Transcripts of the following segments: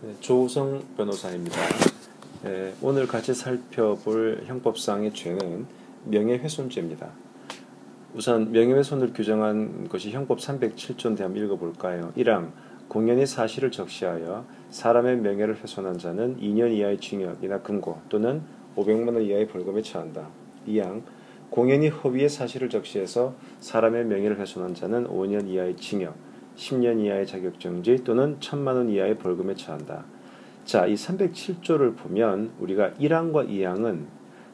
네, 조우성 변호사입니다. 오늘 같이 살펴볼 형법상의 죄는 명예훼손죄입니다. 우선 명예훼손을 규정한 것이 형법 307조인데 한번 읽어볼까요? 1항 공연히 사실을 적시하여 사람의 명예를 훼손한 자는 2년 이하의 징역이나 금고 또는 500만 원 이하의 벌금에 처한다. 2항 공연히 허위의 사실을 적시해서 사람의 명예를 훼손한 자는 5년 이하의 징역, 10년 이하의 자격정지 또는 1,000만 원 이하의 벌금에 처한다. 자, 이 307조를 보면 우리가 1항과 2항은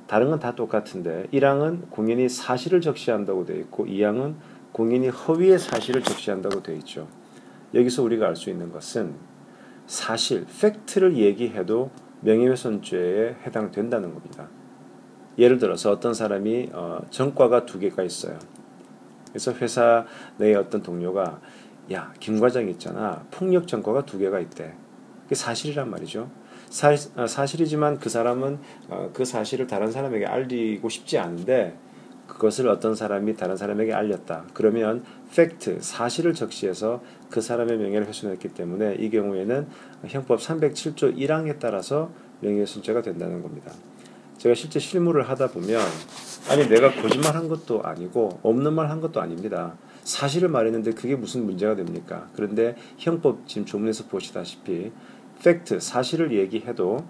다른 건 다 똑같은데 1항은 공연히 사실을 적시한다고 되어 있고 2항은 공연히 허위의 사실을 적시한다고 되어 있죠. 여기서 우리가 알 수 있는 것은 사실, 팩트를 얘기해도 명예훼손죄에 해당된다는 겁니다. 예를 들어서 어떤 사람이 전과가 2개가 있어요. 그래서 회사 내에 어떤 동료가 야, 김 과장 있잖아. 폭력 전과가 2개가 있대. 그게 사실이란 말이죠. 사실이지만 그 사람은 그 사실을 다른 사람에게 알리고 싶지 않은데 그것을 어떤 사람이 다른 사람에게 알렸다. 그러면 팩트, 사실을 적시해서 그 사람의 명예를 훼손했기 때문에 이 경우에는 형법 307조 1항에 따라서 명예훼손죄가 된다는 겁니다. 제가 실제 실무를 하다 보면 아니 내가 거짓말한 것도 아니고 없는 말 한 것도 아닙니다. 사실을 말했는데 그게 무슨 문제가 됩니까? 그런데 형법 지금 조문에서 보시다시피 팩트, 사실을 얘기해도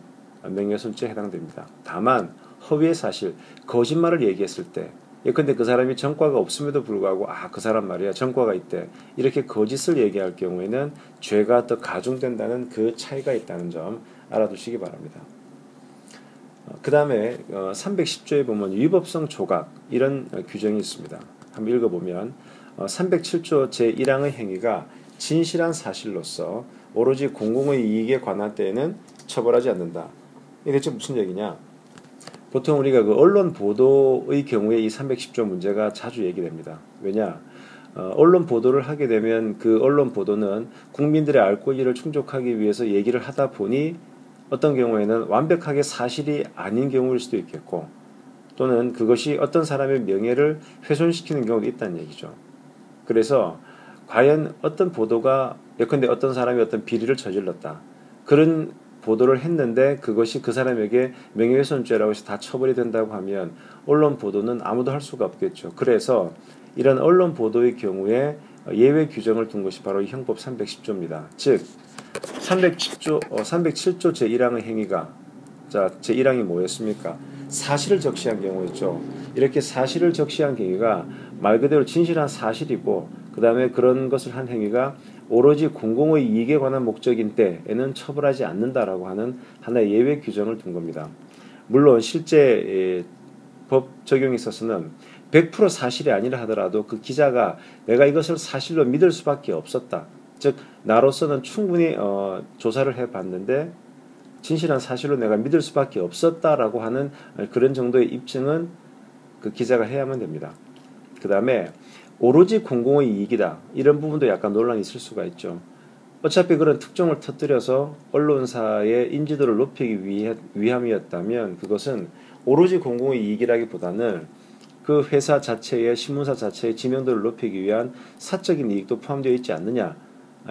명예훼손죄에 해당됩니다. 다만 허위의 사실, 거짓말을 얘기했을 때 예컨대 그 사람이 전과가 없음에도 불구하고 그 사람 말이야 전과가 있대 이렇게 거짓을 얘기할 경우에는 죄가 더 가중된다는 그 차이가 있다는 점 알아두시기 바랍니다. 그 다음에 310조에 보면 위법성 조각 이런 규정이 있습니다. 한번 읽어보면 307조 제1항의 행위가 진실한 사실로서 오로지 공공의 이익에 관한 때에는 처벌하지 않는다. 이게 대체 무슨 얘기냐? 보통 우리가 그 언론 보도의 경우에 이 310조 문제가 자주 얘기됩니다. 왜냐? 언론 보도를 하게 되면 그 언론 보도는 국민들의 알 권리를 충족하기 위해서 얘기를 하다 보니 어떤 경우에는 완벽하게 사실이 아닌 경우일 수도 있겠고 또는 그것이 어떤 사람의 명예를 훼손시키는 경우도 있다는 얘기죠. 그래서 과연 어떤 보도가 예컨대 어떤 사람이 어떤 비리를 저질렀다. 그런 보도를 했는데 그것이 그 사람에게 명예훼손죄라고 해서 다 처벌이 된다고 하면 언론 보도는 아무도 할 수가 없겠죠. 그래서 이런 언론 보도의 경우에 예외 규정을 둔 것이 바로 이 형법 310조입니다. 즉 307조 제1항의 행위가 제1항이 뭐였습니까? 사실을 적시한 경우였죠. 이렇게 사실을 적시한 행위가 말 그대로 진실한 사실이고 그 다음에 그런 것을 한 행위가 오로지 공공의 이익에 관한 목적인 때에는 처벌하지 않는다라고 하는 하나의 예외 규정을 둔 겁니다. 물론 실제 법 적용에 있어서는 100% 사실이 아니라 하더라도 그 기자가 내가 이것을 사실로 믿을 수밖에 없었다. 즉 나로서는 충분히 조사를 해봤는데 진실한 사실로 내가 믿을 수밖에 없었다라고 하는 그런 정도의 입증은 그 기자가 해야만 됩니다. 그 다음에 오로지 공공의 이익이다. 이런 부분도 약간 논란이 있을 수가 있죠. 어차피 그런 특종을 터뜨려서 언론사의 인지도를 높이기 위함이었다면 그것은 오로지 공공의 이익이라기보다는 그 회사 자체의 신문사 자체의 지명도를 높이기 위한 사적인 이익도 포함되어 있지 않느냐.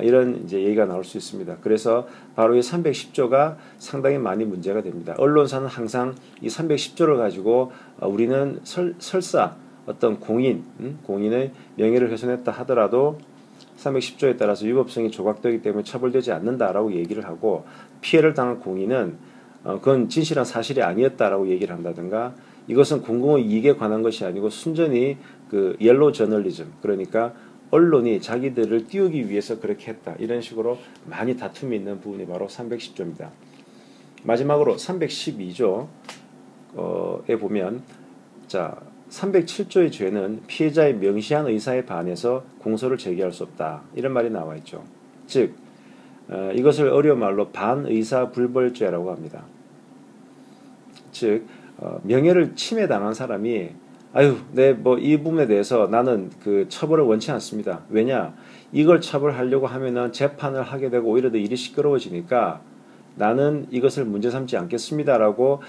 이런 이제 얘기가 나올 수 있습니다. 그래서 바로 이 310조가 상당히 많이 문제가 됩니다. 언론사는 항상 이 310조를 가지고 우리는 설사 어떤 공인의 명예를 훼손했다 하더라도 310조에 따라서 위법성이 조각되기 때문에 처벌되지 않는다라고 얘기를 하고 피해를 당한 공인은 그건 진실한 사실이 아니었다라고 얘기를 한다든가 이것은 공공의 이익에 관한 것이 아니고 순전히 그 옐로우 저널리즘 그러니까 언론이 자기들을 띄우기 위해서 그렇게 했다. 이런 식으로 많이 다툼이 있는 부분이 바로 310조입니다. 마지막으로 312조에 보면 307조의 죄는 피해자의 명시한 의사에 반해서 공소를 제기할 수 없다. 이런 말이 나와 있죠. 즉 이것을 어려운 말로 반의사불벌죄라고 합니다. 즉 명예를 침해당한 사람이 이 부분에 대해서 나는 그 처벌을 원치 않습니다. 왜냐? 이걸 처벌하려고 하면은 재판을 하게 되고 오히려 더 일이 시끄러워지니까 나는 이것을 문제 삼지 않겠습니다라고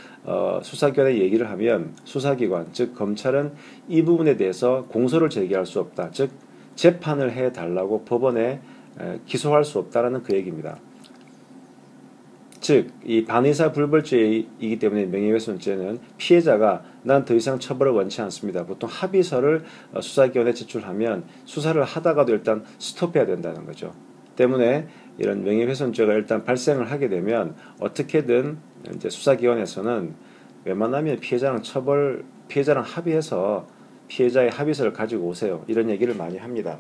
수사기관에 얘기를 하면 수사기관, 즉 검찰은 이 부분에 대해서 공소를 제기할 수 없다. 즉 재판을 해달라고 법원에 기소할 수 없다라는 그 얘기입니다. 즉, 이 반의사 불벌죄이기 때문에 명예훼손죄는 피해자가 난 더 이상 처벌을 원치 않습니다. 보통 합의서를 수사기관에 제출하면 수사를 하다가도 일단 스톱해야 된다는 거죠. 때문에 이런 명예훼손죄가 일단 발생을 하게 되면 어떻게든 이제 수사기관에서는 웬만하면 피해자랑 합의해서 피해자의 합의서를 가지고 오세요. 이런 얘기를 많이 합니다.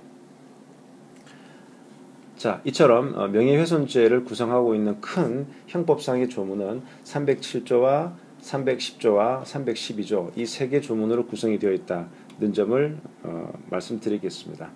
자, 이처럼 명예훼손죄를 구성하고 있는 큰 형법상의 조문은 307조와 310조와 312조 이 세 개 조문으로 구성이 되어 있다는 점을 말씀드리겠습니다.